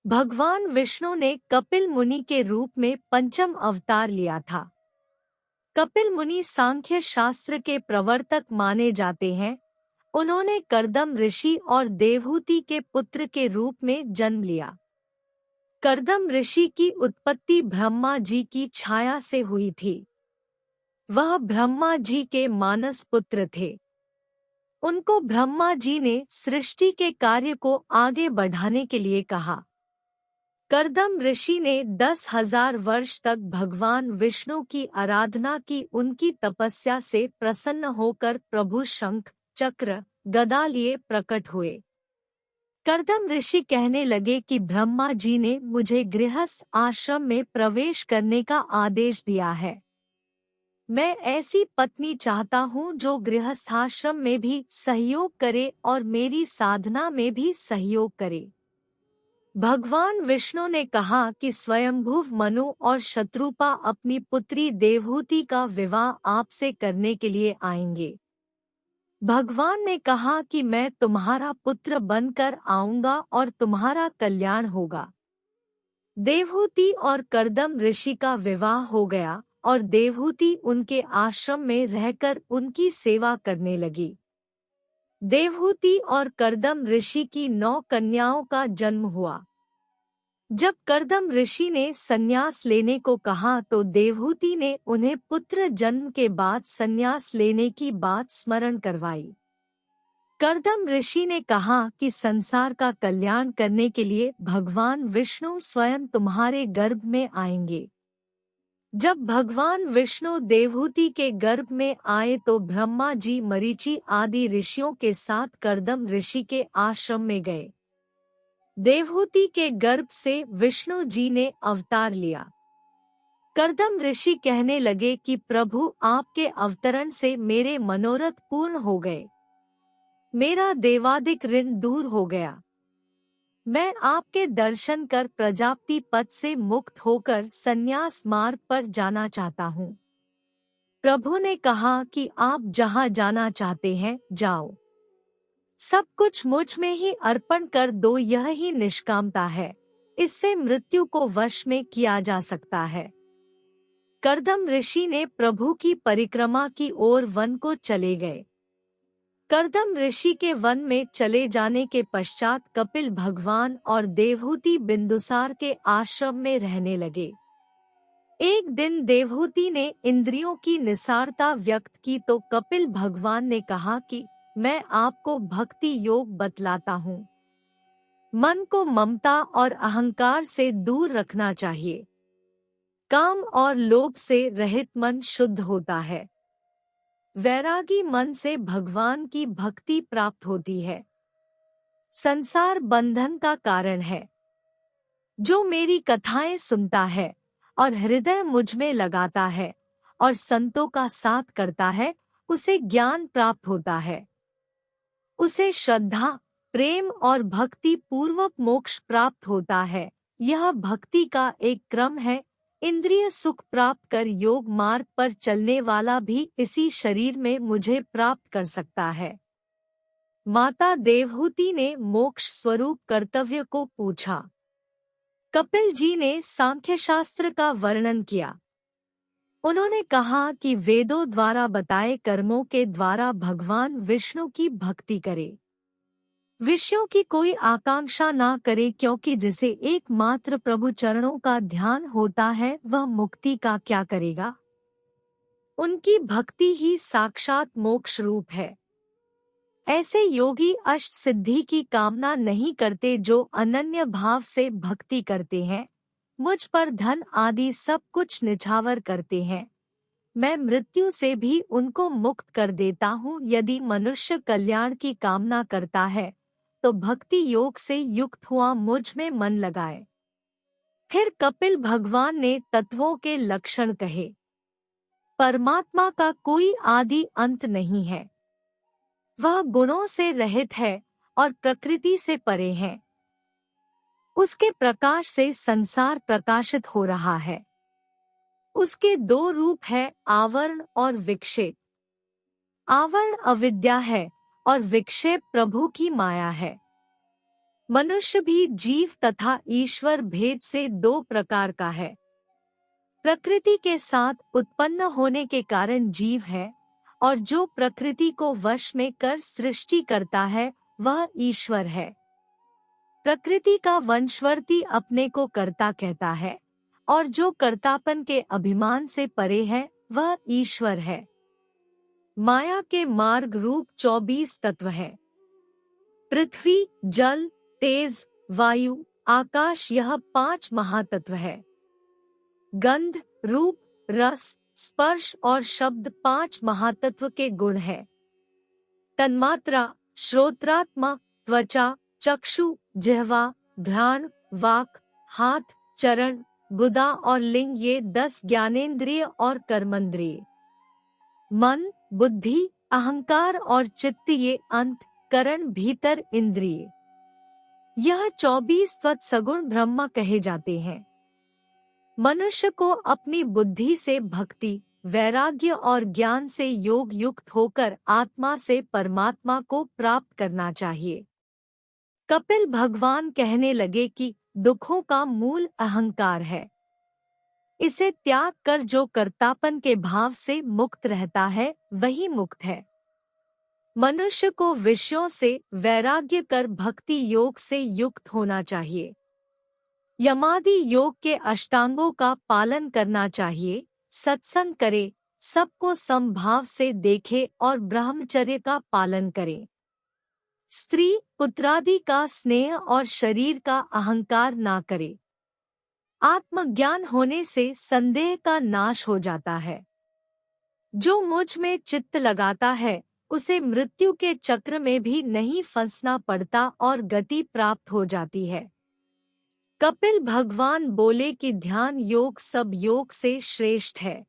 भगवान विष्णु ने कपिल मुनि के रूप में पंचम अवतार लिया था। कपिल मुनि सांख्य शास्त्र के प्रवर्तक माने जाते हैं। उन्होंने कर्दम ऋषि और देवहूति के पुत्र के रूप में जन्म लिया। कर्दम ऋषि की उत्पत्ति ब्रह्मा जी की छाया से हुई थी। वह ब्रह्मा जी के मानस पुत्र थे। उनको ब्रह्मा जी ने सृष्टि के कार्य को आगे बढ़ाने के लिए कहा। कर्दम ऋषि ने 10,000 वर्ष तक भगवान विष्णु की आराधना की। उनकी तपस्या से प्रसन्न होकर प्रभु शंख, चक्र, गदा लिए प्रकट हुए। कर्दम ऋषि कहने लगे कि ब्रह्मा जी ने मुझे गृहस्थ आश्रम में प्रवेश करने का आदेश दिया है। मैं ऐसी पत्नी चाहता हूँ जो गृहस्थाश्रम में भी सहयोग करे और मेरी साधना में भी सहयोग करे। भगवान विष्णु ने कहा कि स्वयंभुव मनु और शत्रुपा अपनी पुत्री देवहूति का विवाह आपसे करने के लिए आएंगे। भगवान ने कहा कि मैं तुम्हारा पुत्र बनकर आऊंगा और तुम्हारा कल्याण होगा। देवहूति और कर्दम ऋषि का विवाह हो गया और देवहूति उनके आश्रम में रहकर उनकी सेवा करने लगी। देवहूति और कर्दम ऋषि की 9 कन्याओं का जन्म हुआ। जब कर्दम ऋषि ने संन्यास लेने को कहा तो देवहूति ने उन्हें पुत्र जन्म के बाद संन्यास लेने की बात स्मरण करवाई। कर्दम ऋषि ने कहा कि संसार का कल्याण करने के लिए भगवान विष्णु स्वयं तुम्हारे गर्भ में आएंगे। जब भगवान विष्णु देवहूति के गर्भ में आए तो ब्रह्मा जी, मरीचि आदि ऋषियों के साथ कर्दम ऋषि के आश्रम में गए। देवहूति के गर्भ से विष्णु जी ने अवतार लिया। कर्दम ऋषि कहने लगे कि प्रभु, आपके अवतरण से मेरे मनोरथ पूर्ण हो गए। मेरा देवादिक ऋण दूर हो गया। मैं आपके दर्शन कर प्रजापति पद से मुक्त होकर संन्यास मार्ग पर जाना चाहता हूँ। प्रभु ने कहा कि आप जहाँ जाना चाहते हैं जाओ। सब कुछ मुझ में ही अर्पण कर दो, यह ही निष्कामता है। इससे मृत्यु को वश में किया जा सकता है। कर्दम ऋषि ने प्रभु की परिक्रमा की ओर वन को चले गए। कर्दम ऋषि के वन में चले जाने के पश्चात कपिल भगवान और देवहूति बिंदुसार के आश्रम में रहने लगे। एक दिन देवहूति ने इंद्रियों की निसारता व्यक्त की तो कपिल भगवान ने कहा कि मैं आपको भक्ति योग बतलाता हूँ। मन को ममता और अहंकार से दूर रखना चाहिए। काम और लोभ से रहित मन शुद्ध होता है। वैरागी मन से भगवान की भक्ति प्राप्त होती है। संसार बंधन का कारण है। जो मेरी कथाएं सुनता है और हृदय मुझ में लगाता है और संतों का साथ करता है, उसे ज्ञान प्राप्त होता है। उसे श्रद्धा, प्रेम और भक्ति पूर्वक मोक्ष प्राप्त होता है। यह भक्ति का एक क्रम है। इंद्रिय सुख प्राप्त कर योग मार्ग पर चलने वाला भी इसी शरीर में मुझे प्राप्त कर सकता है। माता देवहूति ने मोक्ष स्वरूप कर्तव्य को पूछा। कपिल जी ने सांख्य शास्त्र का वर्णन किया। उन्होंने कहा कि वेदों द्वारा बताए कर्मों के द्वारा भगवान विष्णु की भक्ति करे। विषयों की कोई आकांक्षा ना करे, क्योंकि जिसे एकमात्र प्रभु चरणों का ध्यान होता है वह मुक्ति का क्या करेगा। उनकी भक्ति ही साक्षात मोक्ष रूप है। ऐसे योगी अष्ट सिद्धि की कामना नहीं करते जो अनन्य भाव से भक्ति करते हैं। मुझ पर धन आदि सब कुछ निछावर करते हैं। मैं मृत्यु से भी उनको मुक्त कर देता हूँ। यदि मनुष्य कल्याण की कामना करता है तो भक्ति योग से युक्त हुआ मुझ में मन लगाए। फिर कपिल भगवान ने तत्वों के लक्षण कहे। परमात्मा का कोई आदि अंत नहीं है। वह गुणों से रहित है और प्रकृति से परे है। उसके प्रकाश से संसार प्रकाशित हो रहा है। उसके 2 रूप है, आवरण और विक्षेप। आवरण अविद्या है और विक्षेप प्रभु की माया है। मनुष्य भी जीव तथा ईश्वर भेद से दो प्रकार का है। प्रकृति के साथ उत्पन्न होने के कारण जीव है, और जो प्रकृति को वश में कर सृष्टि करता है वह ईश्वर है। प्रकृति का वंशवर्ती अपने को कर्ता कहता है, और जो कर्तापन के अभिमान से परे है वह ईश्वर है। माया के मार्ग रूप 24 तत्व है। पृथ्वी, जल, तेज, वायु, आकाश, यह 5 महातत्व है। गंध, रूप, रस, स्पर्श और शब्द 5 महातत्व के गुण है। तन्मात्रा, श्रोत्रात्मा, त्वचा, चक्षु, जिह्वा, घ्राण, वाक, हाथ, चरण, गुदा और लिंग, ये 10 ज्ञानेंद्रिय और कर्मेंद्रिय। मन, बुद्धि, अहंकार और चित्त, ये अंतःकरण भीतर इंद्रिय। यह 24 सगुण ब्रह्म कहे जाते हैं। मनुष्य को अपनी बुद्धि से भक्ति, वैराग्य और ज्ञान से योग युक्त होकर आत्मा से परमात्मा को प्राप्त करना चाहिए। कपिल भगवान कहने लगे कि दुखों का मूल अहंकार है। इसे त्याग कर जो कर्तापन के भाव से मुक्त रहता है वही मुक्त है। मनुष्य को विषयों से वैराग्य कर भक्ति योग से युक्त होना चाहिए। यमादि योग के अष्टांगों का पालन करना चाहिए, सत्संग करे, सबको समभाव से देखे और ब्रह्मचर्य का पालन करे। स्त्री पुत्रादि का स्नेह और शरीर का अहंकार ना करे। आत्मज्ञान होने से संदेह का नाश हो जाता है। जो मुझ में चित्त लगाता है उसे मृत्यु के चक्र में भी नहीं फंसना पड़ता और गति प्राप्त हो जाती है। कपिल भगवान बोले कि ध्यान योग सब योग से श्रेष्ठ है।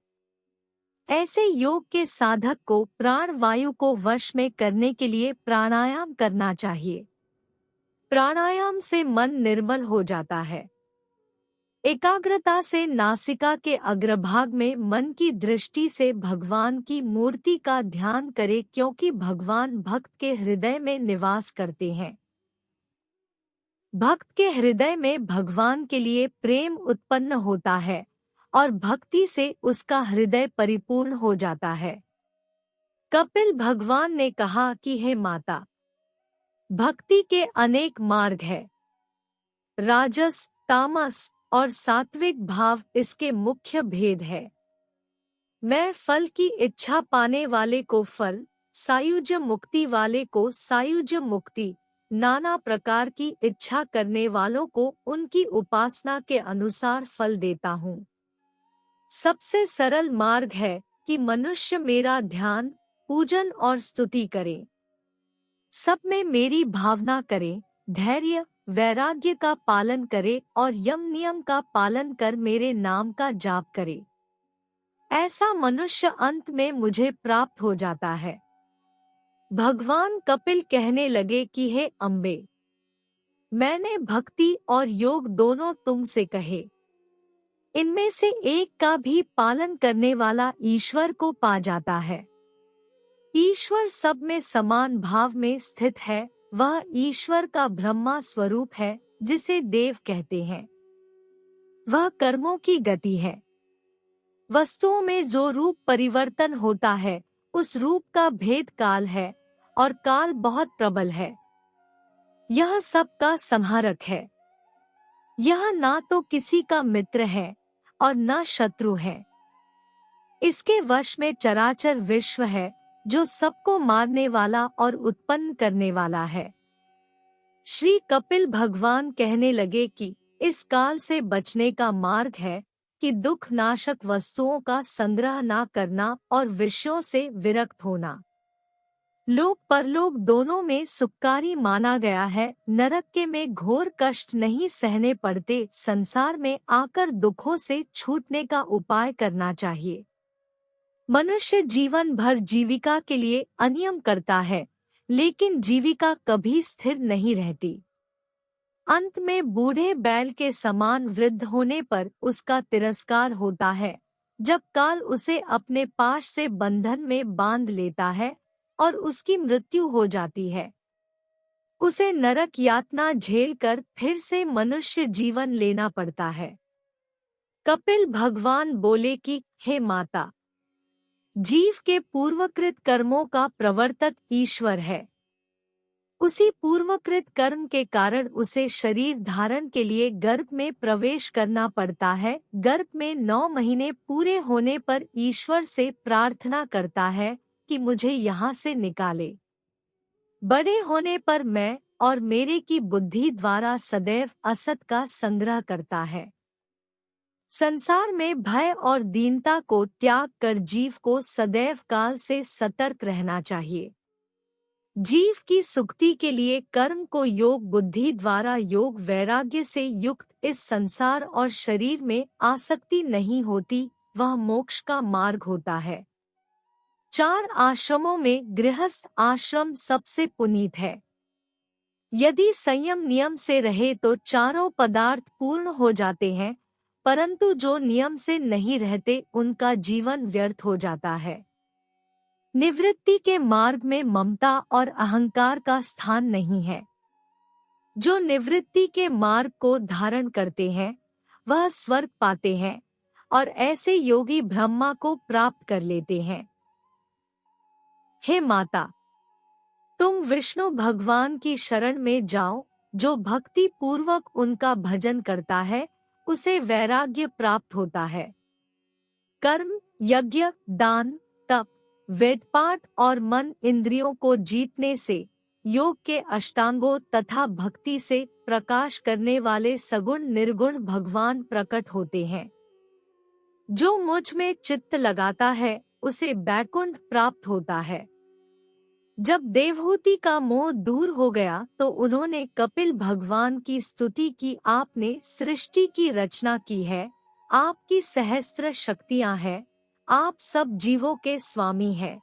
ऐसे योग के साधक को प्राण वायु को वश में करने के लिए प्राणायाम करना चाहिए। प्राणायाम से मन निर्मल हो जाता है। एकाग्रता से नासिका के अग्रभाग में मन की दृष्टि से भगवान की मूर्ति का ध्यान करे, क्योंकि भगवान भक्त के हृदय में निवास करते हैं। भक्त के हृदय में भगवान के लिए प्रेम उत्पन्न होता है और भक्ति से उसका हृदय परिपूर्ण हो जाता है। कपिल भगवान ने कहा कि हे माता, भक्ति के अनेक मार्ग है। राजस, तामस और सात्विक भाव इसके मुख्य भेद है। मैं फल की इच्छा पाने वाले को फल, सायुज्य मुक्ति वाले को सायुज्य मुक्ति, नाना प्रकार की इच्छा करने वालों को उनकी उपासना के अनुसार फल देता हूँ। सबसे सरल मार्ग है कि मनुष्य मेरा ध्यान, पूजन और स्तुति करे। सब में मेरी भावना करे, धैर्य, वैराग्य का पालन करे और यम नियम का पालन कर मेरे नाम का जाप करे। ऐसा मनुष्य अंत में मुझे प्राप्त हो जाता है। भगवान कपिल कहने लगे कि हे अम्बे, मैंने भक्ति और योग दोनों तुमसे कहे। इनमें से एक का भी पालन करने वाला ईश्वर को पा जाता है। ईश्वर सब में समान भाव में स्थित है। वह ईश्वर का ब्रह्मा स्वरूप है जिसे देव कहते हैं। वह कर्मों की गति है। वस्तुओं में जो रूप परिवर्तन होता है उस रूप का भेद काल है, और काल बहुत प्रबल है। यह सबका संहारक है। यह ना तो किसी का मित्र है और न शत्रु है। इसके वश में चराचर विश्व है जो सबको मारने वाला और उत्पन्न करने वाला है। श्री कपिल भगवान कहने लगे कि इस काल से बचने का मार्ग है कि दुख नाशक वस्तुओं का संग्रह ना करना और विषयों से विरक्त होना। लोक परलोक दोनों में सुखकारी माना गया है। नरक के में घोर कष्ट नहीं सहने पड़ते। संसार में आकर दुखों से छूटने का उपाय करना चाहिए। मनुष्य जीवन भर जीविका के लिए अनियम करता है, लेकिन जीविका कभी स्थिर नहीं रहती। अंत में बूढ़े बैल के समान वृद्ध होने पर उसका तिरस्कार होता है, जब काल उसे अपने पाश से बंधन में बांध लेता है और उसकी मृत्यु हो जाती है। उसे नरक यातना झेलकर फिर से मनुष्य जीवन लेना पड़ता है। कपिल भगवान बोले कि हे माता, जीव के पूर्वकृत कर्मों का प्रवर्तक ईश्वर है। उसी पूर्वकृत कर्म के कारण उसे शरीर धारण के लिए गर्भ में प्रवेश करना पड़ता है। गर्भ में 9 महीने पूरे होने पर ईश्वर से प्रार्थना करता है कि मुझे यहाँ से निकाले। बड़े होने पर मैं और मेरे की बुद्धि द्वारा सदैव असत का संग्रह करता है। संसार में भय और दीनता को त्याग कर जीव को सदैव काल से सतर्क रहना चाहिए। जीव की सुक्ति के लिए कर्म को योग बुद्धि द्वारा योग वैराग्य से युक्त इस संसार और शरीर में आसक्ति नहीं होती, वह मोक्ष का मार्ग होता है। 4 आश्रमों में गृहस्थ आश्रम सबसे पुनीत है। यदि संयम नियम से रहे तो चारों पदार्थ पूर्ण हो जाते हैं, परंतु जो नियम से नहीं रहते उनका जीवन व्यर्थ हो जाता है। निवृत्ति के मार्ग में ममता और अहंकार का स्थान नहीं है। जो निवृत्ति के मार्ग को धारण करते हैं वह स्वर्ग पाते हैं और ऐसे योगी ब्रह्मा को प्राप्त कर लेते हैं। हे माता, तुम विष्णु भगवान की शरण में जाओ। जो भक्ति पूर्वक उनका भजन करता है उसे वैराग्य प्राप्त होता है। कर्म, यज्ञ, दान, तप, वेदपाठ और मन इंद्रियों को जीतने से योग के अष्टांगों तथा भक्ति से प्रकाश करने वाले सगुण निर्गुण भगवान प्रकट होते हैं। जो मुझ में चित्त लगाता है उसे बैकुंठ प्राप्त होता है। जब देवहूति का मोह दूर हो गया तो उन्होंने कपिल भगवान की स्तुति की। आपने सृष्टि की रचना की है, आपकी सहस्त्र शक्तियां हैं, आप सब जीवों के स्वामी हैं।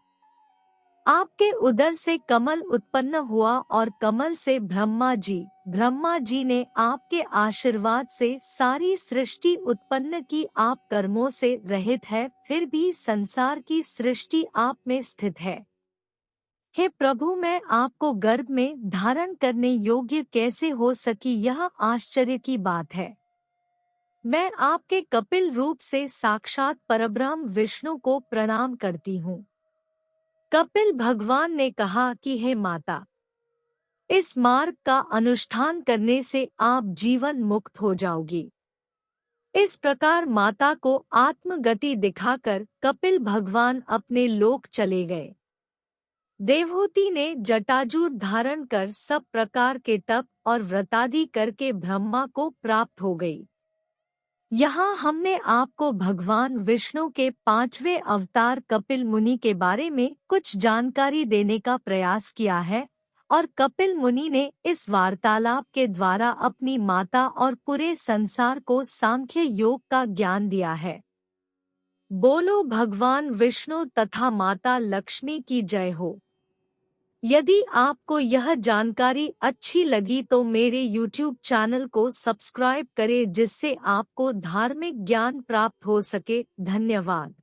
आपके उदर से कमल उत्पन्न हुआ और कमल से ब्रह्मा जी ने आपके आशीर्वाद से सारी सृष्टि उत्पन्न की। आप कर्मों से रहित है, फिर भी संसार की सृष्टि आप में स्थित है। हे प्रभु, मैं आपको गर्भ में धारण करने योग्य कैसे हो सकी, यह आश्चर्य की बात है। मैं आपके कपिल रूप से साक्षात परब्रह्म विष्णु को प्रणाम करती हूँ। कपिल भगवान ने कहा कि हे माता, इस मार्ग का अनुष्ठान करने से आप जीवन मुक्त हो जाओगी। इस प्रकार माता को आत्मगति दिखाकर कपिल भगवान अपने लोक चले गए। देवहूति ने जटाजूट धारण कर सब प्रकार के तप और व्रतादि करके ब्रह्मा को प्राप्त हो गई। यहाँ हमने आपको भगवान विष्णु के 5वें अवतार कपिल मुनि के बारे में कुछ जानकारी देने का प्रयास किया है और कपिल मुनि ने इस वार्तालाप के द्वारा अपनी माता और पूरे संसार को सांख्य योग का ज्ञान दिया है। बोलो भगवान विष्णु तथा माता लक्ष्मी की जय हो। यदि आपको यह जानकारी अच्छी लगी तो मेरे YouTube चैनल को सब्सक्राइब करें जिससे आपको धार्मिक ज्ञान प्राप्त हो सके। धन्यवाद।